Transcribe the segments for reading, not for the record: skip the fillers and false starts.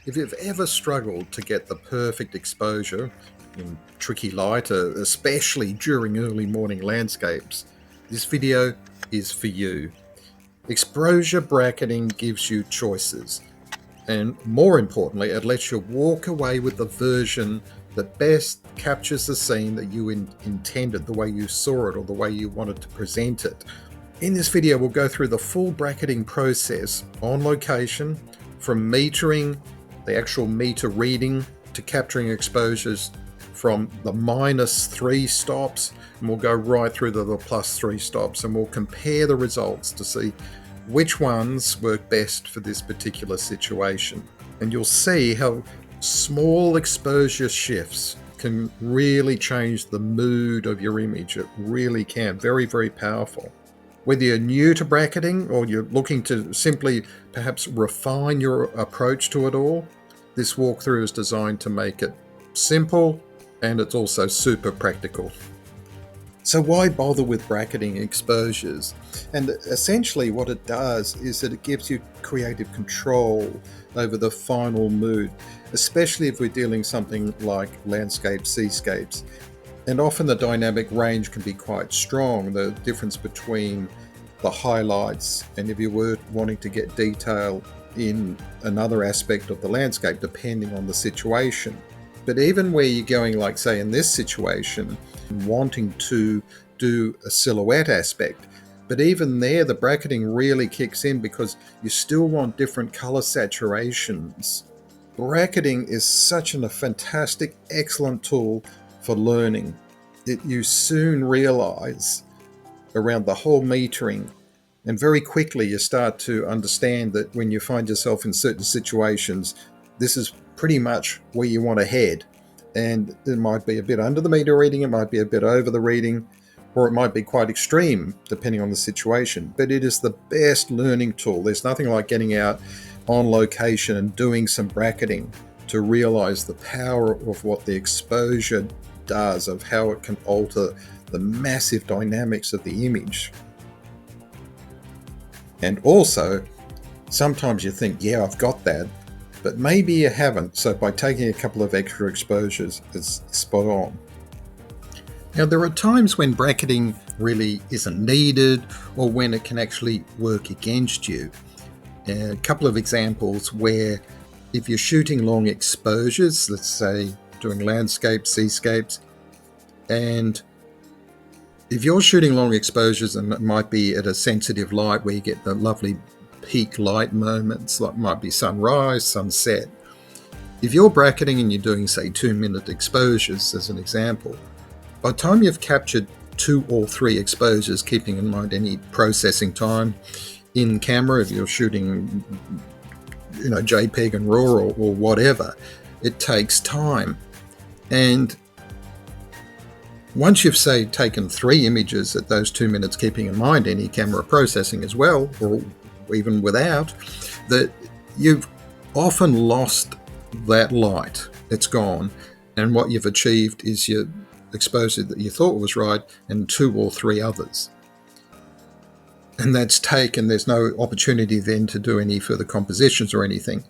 If you've ever struggled to get the perfect exposure in tricky light, especially during early morning landscapes, this video is for you. Exposure bracketing gives you choices, and more importantly, it lets you walk away with the version that best captures the scene that you intended, the way you saw it or the way you wanted to present it. In this video, we'll go through the full bracketing process on location, from metering, the actual meter reading, to capturing exposures from the -3 stops, and we'll go right through to the +3 stops, and we'll compare the results to see which ones work best for this particular situation. And you'll see how small exposure shifts can really change the mood of your image. It really can. Very, very powerful. Whether you're new to bracketing or you're looking to simply perhaps refine your approach to it all, this walkthrough is designed to make it simple, and it's also super practical. So why bother with bracketing exposures? And essentially what it does is that it gives you creative control over the final mood, especially if we're dealing something like landscapes, seascapes. And often the dynamic range can be quite strong, the difference between the highlights and if you were wanting to get detail in another aspect of the landscape, depending on the situation. But even where you're going, like say in this situation, wanting to do a silhouette aspect, but even there the bracketing really kicks in because you still want different color saturations. Bracketing is such a fantastic, excellent tool for learning. You soon realize around the whole metering, and very quickly you start to understand that when you find yourself in certain situations, this is pretty much where you want to head. And it might be a bit under the meter reading, it might be a bit over the reading, or it might be quite extreme depending on the situation. But it is the best learning tool. There's nothing like getting out on location and doing some bracketing to realize the power of what the exposure does, of how it can alter the massive dynamics of the image. And also, sometimes you think, yeah, I've got that, but maybe you haven't. So by taking a couple of extra exposures, it's spot on. Now, there are times when bracketing really isn't needed, or when it can actually work against you. A couple of examples where if you're shooting long exposures, let's say doing landscapes, seascapes, and if you're shooting long exposures, and it might be at a sensitive light where you get the lovely peak light moments, like might be sunrise, sunset. If you're bracketing and you're doing, say, 2-minute exposures as an example, by the time you've captured 2 or 3 exposures, keeping in mind any processing time in camera, if you're shooting, JPEG and RAW or whatever, it takes time. And once you've, say, taken 3 images at those 2 minutes, keeping in mind any camera processing as well, or even without, that you've often lost that light. It's gone. And what you've achieved is your exposure that you thought was right and 2 or 3 others. And that's taken, there's no opportunity then to do any further compositions or anything.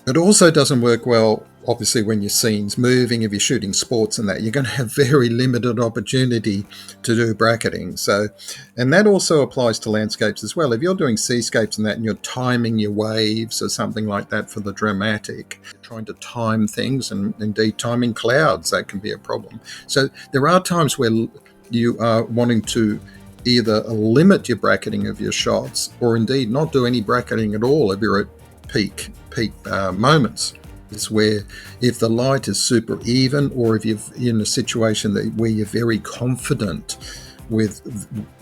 It also doesn't work well, obviously, when your scene's moving. If you're shooting sports and that, you're going to have very limited opportunity to do bracketing. So, and that also applies to landscapes as well. If you're doing seascapes and that, and you're timing your waves or something like that for the dramatic, trying to time things, and indeed timing clouds, that can be a problem. So there are times where you are wanting to either limit your bracketing of your shots, or indeed not do any bracketing at all if you're at peak moments. Is where if the light is super even, or if you're in a situation where you're very confident with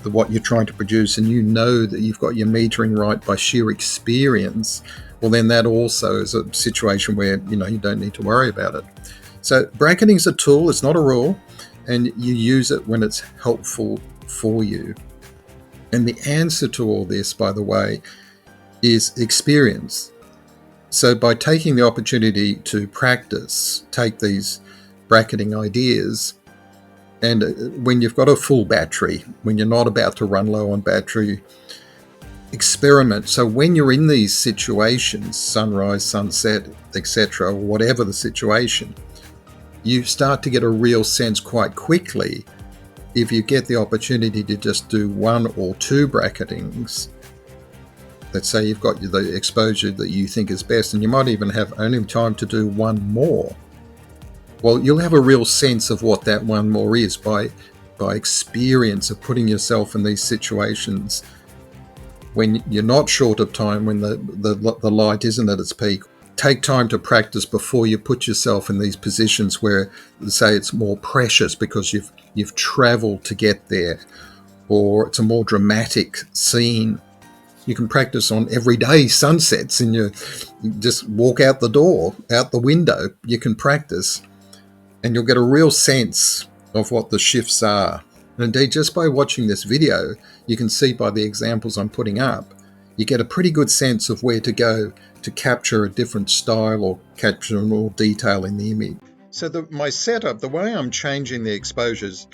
what you're trying to produce, and you know that you've got your metering right by sheer experience, well, then that also is a situation where you don't need to worry about it. So bracketing is a tool, it's not a rule, and you use it when it's helpful for you. And the answer to all this, by the way, is experience. So by taking the opportunity to practice, take these bracketing ideas, and when you've got a full battery, when you're not about to run low on battery, experiment. So when you're in these situations, sunrise, sunset, etc., or whatever the situation, you start to get a real sense quite quickly. If you get the opportunity to just do one or two bracketings, let's say you've got the exposure that you think is best, and you might even have only time to do one more. Well, you'll have a real sense of what that one more is by experience of putting yourself in these situations when you're not short of time, when the light isn't at its peak. Take time to practice before you put yourself in these positions where, say, it's more precious because you've traveled to get there, or it's a more dramatic scene. You can practice on everyday sunsets, and you just walk out the door, out the window. You can practice, and you'll get a real sense of what the shifts are. And indeed, just by watching this video, you can see by the examples I'm putting up, you get a pretty good sense of where to go to capture a different style or capture more detail in the image. So my setup, the way I'm changing the exposures,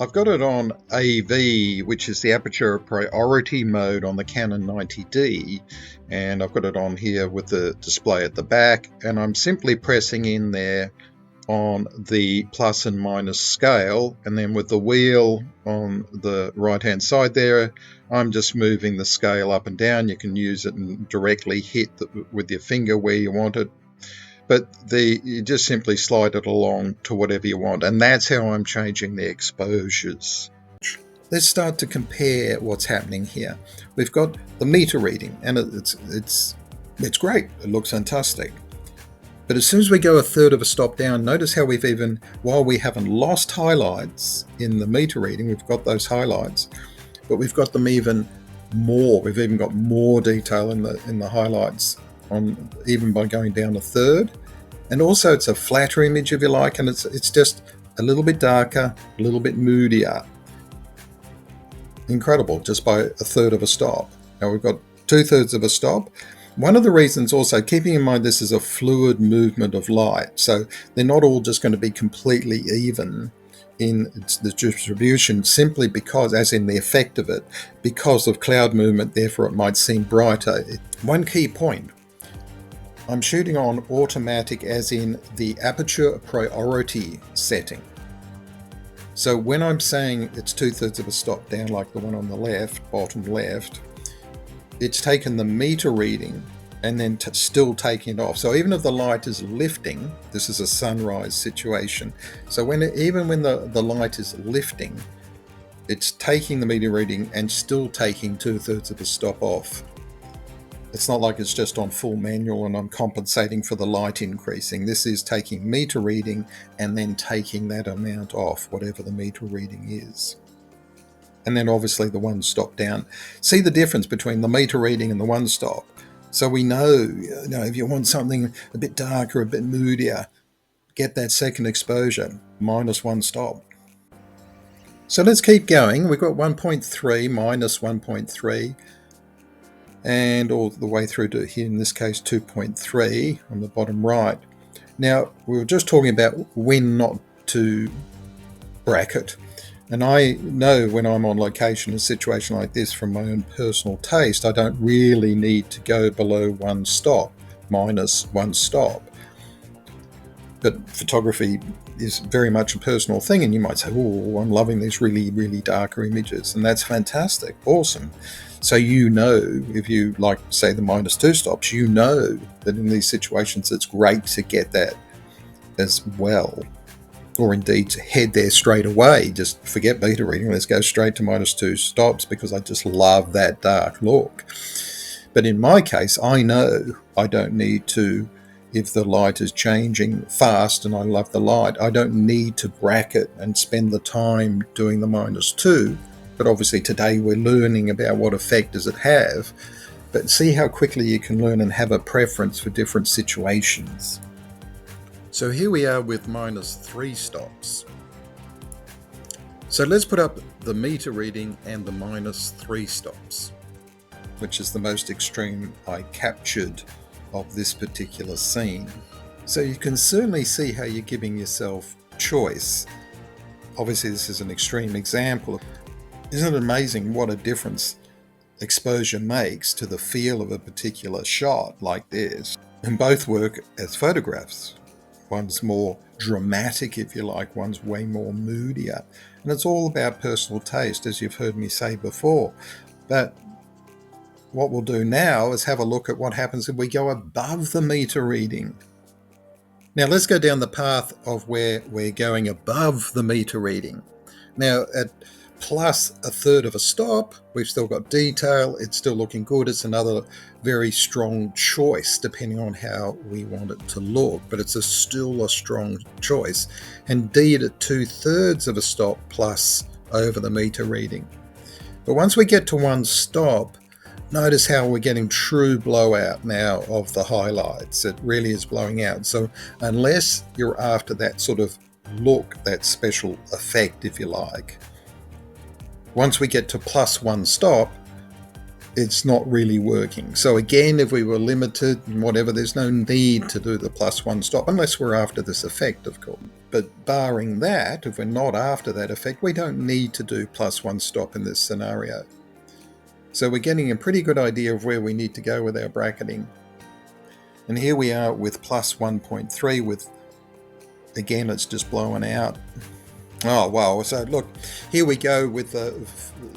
I've got it on AV, which is the aperture priority mode on the Canon 90D, and I've got it on here with the display at the back, and I'm simply pressing in there on the plus and minus scale, and then with the wheel on the right hand side there, I'm just moving the scale up and down. You can use it and directly hit with your finger where you want it, but you just simply slide it along to whatever you want, and that's how I'm changing the exposures. Let's start to compare what's happening here. We've got the meter reading, and it's great. It looks fantastic. But as soon as we go a third of a stop down, notice how we've even, while we haven't lost highlights in the meter reading, we've got those highlights, but we've got them even more. We've even got more detail in the highlights, even by going down a third. And also it's a flatter image, if you like, and it's just a little bit darker, a little bit moodier. Incredible, just by a third of a stop. Now we've got 2/3 of a stop. One of the reasons also, keeping in mind this is a fluid movement of light, so they're not all just going to be completely even in the distribution, simply because, as in the effect of it, because of cloud movement, therefore it might seem brighter. One key point, I'm shooting on automatic, as in the aperture priority setting. So when I'm saying it's 2/3 of a stop down, like the one on the left, bottom left, it's taken the meter reading and then still taking it off. So even if the light is lifting, this is a sunrise situation. So even when the light is lifting, it's taking the meter reading and still taking 2/3 of a stop off. It's not like it's just on full manual and I'm compensating for the light increasing. This is taking meter reading and then taking that amount off, whatever the meter reading is. And then obviously the one stop down. See the difference between the meter reading and the one stop. So we know, if you want something a bit darker, a bit moodier, get that second exposure, minus one stop. So let's keep going. We've got 1.3 minus 1.3, and all the way through to here, in this case 2.3 on the bottom right. Now, we were just talking about when not to bracket. And I know when I'm on location in a situation like this, from my own personal taste, I don't really need to go below one stop, minus one stop. But photography is very much a personal thing, and you might say, oh, I'm loving these really, really darker images, and that's fantastic, awesome. So if you like, say, the minus two stops, you know that in these situations it's great to get that as well. Or indeed to head there straight away, just forget beta reading, let's go straight to minus two stops because I just love that dark look. But in my case, I know I don't need to, if the light is changing fast and I love the light, I don't need to bracket and spend the time doing the minus two. But obviously today we're learning about what effect does it have. But see how quickly you can learn and have a preference for different situations. So here we are with minus 3 stops. So let's put up the meter reading and the minus 3 stops, which is the most extreme I captured of this particular scene. So you can certainly see how you're giving yourself choice. Obviously this is an extreme example. Isn't it amazing what a difference exposure makes to the feel of a particular shot like this. And both work as photographs. One's more dramatic, if you like, one's way more moodier. And it's all about personal taste, as you've heard me say before. But what we'll do now is have a look at what happens if we go above the meter reading. Now let's go down the path of where we're going above the meter reading. Now at plus a third of a stop, we've still got detail, it's still looking good. It's another very strong choice depending on how we want it to look, but it's still a strong choice. Indeed, at 2/3 of a stop plus over the meter reading. But once we get to one stop, notice how we're getting true blowout now of the highlights. It really is blowing out. So unless you're after that sort of look, that special effect, if you like, once we get to plus one stop, it's not really working. So again, if we were limited and whatever, there's no need to do the plus one stop unless we're after this effect, of course. But barring that, if we're not after that effect, we don't need to do plus one stop in this scenario. So we're getting a pretty good idea of where we need to go with our bracketing. And here we are with plus 1.3 with, again, it's just blowing out. Oh, wow. So look, here we go with the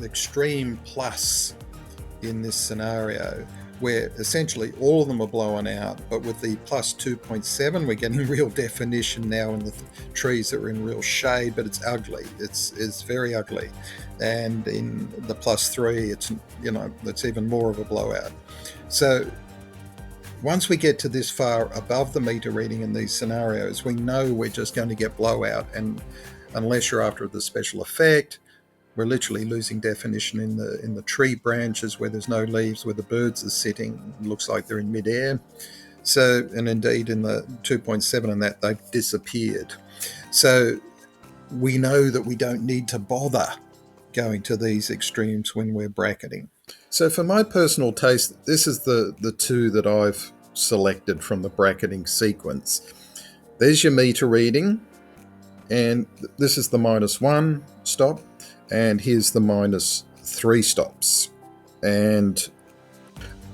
extreme plus in this scenario, where essentially all of them are blowing out, but with the plus 2.7, we're getting real definition now in the trees that are in real shade, but it's ugly. It's very ugly. And in the plus 3, it's even more of a blowout. So once we get to this far above the meter reading in these scenarios, we know we're just going to get blowout, and unless you're after the special effect, we're literally losing definition in the tree branches where there's no leaves, where the birds are sitting. It looks like they're in midair. So, and indeed in the 2.7 and that, they've disappeared. So we know that we don't need to bother going to these extremes when we're bracketing. So for my personal taste, this is the two that I've selected from the bracketing sequence. There's your meter reading, and this is the -1 stop, and here's the -3 stops. And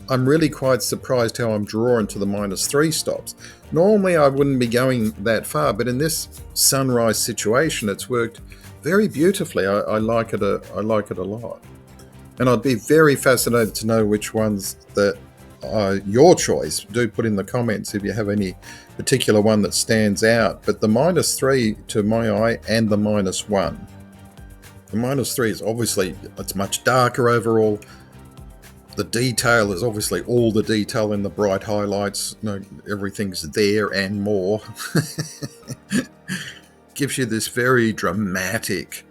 I'm really quite surprised how I'm drawn to the -3 stops. Normally I wouldn't be going that far, but in this sunrise situation, it's worked very beautifully. I like it a lot. And I'd be very fascinated to know which ones that are your choice. Do put in the comments if you have any particular one that stands out. But the -3 to my eye, and the -1. The -3 is obviously, it's much darker overall. The detail is obviously all the detail in the bright highlights. No, everything's there and more. Gives you this very dramatic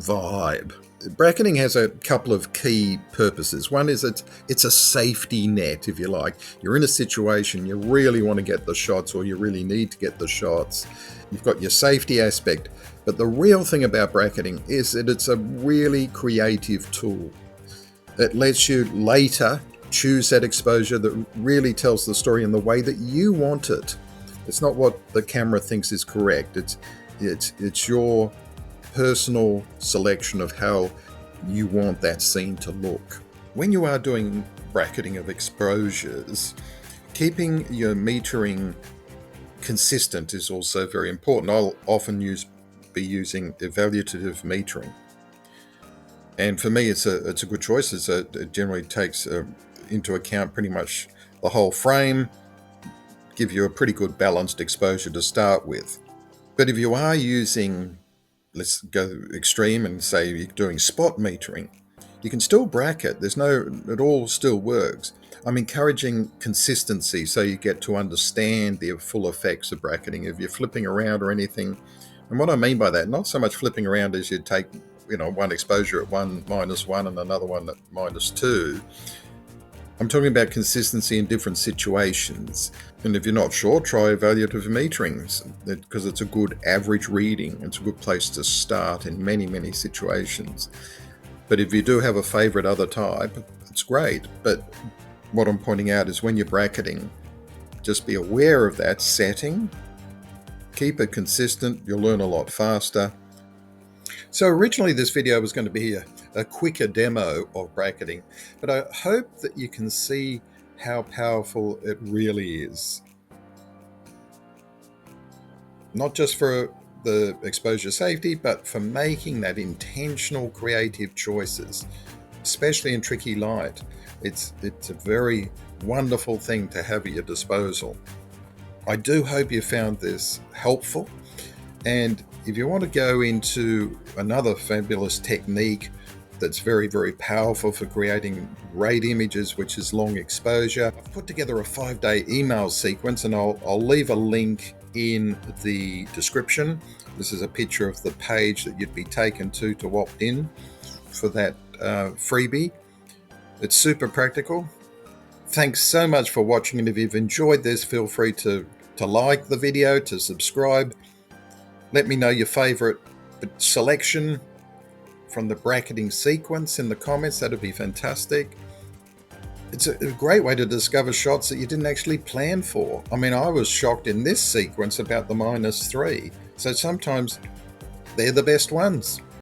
vibe. Bracketing has a couple of key purposes. One is it's a safety net, if you like. You're in a situation, you really want to get the shots, or you really need to get the shots. You've got your safety aspect. But the real thing about bracketing is that it's a really creative tool. It lets you later choose that exposure that really tells the story in the way that you want it. It's not what the camera thinks is correct. It's your personal selection of how you want that scene to look. When you are doing bracketing of exposures, keeping your metering consistent is also very important. I'll often be using evaluative metering, and for me it's a good choice. It generally takes into account pretty much the whole frame, give you a pretty good balanced exposure to start with. But if you are using, let's go extreme and say you're doing spot metering, you can still bracket. It all still works. I'm encouraging consistency so you get to understand the full effects of bracketing. If you're flipping around or anything, and what I mean by that, not so much flipping around as you take, one exposure at -1 and another one at -2. I'm talking about consistency in different situations. And if you're not sure, try evaluative metering, because it's a good average reading. It's a good place to start in many, many situations. But if you do have a favorite other type, it's great. But what I'm pointing out is when you're bracketing, just be aware of that setting. Keep it consistent. You'll learn a lot faster. So originally this video was going to be a quicker demo of bracketing, but I hope that you can see how powerful it really is. Not just for the exposure safety, but for making that intentional creative choices, especially in tricky light. It's a very wonderful thing to have at your disposal. I do hope you found this helpful. And if you want to go into another fabulous technique that's very, very powerful for creating great images, which is long exposure, I've put together a 5-day email sequence, and I'll leave a link in the description. This is a picture of the page that you'd be taken to opt in for that freebie. It's super practical. Thanks so much for watching, and if you've enjoyed this, feel free to like the video, to subscribe. Let me know your favorite selection from the bracketing sequence in the comments. That'd be fantastic. It's a great way to discover shots that you didn't actually plan for. I mean, I was shocked in this sequence about the -3. So sometimes they're the best ones.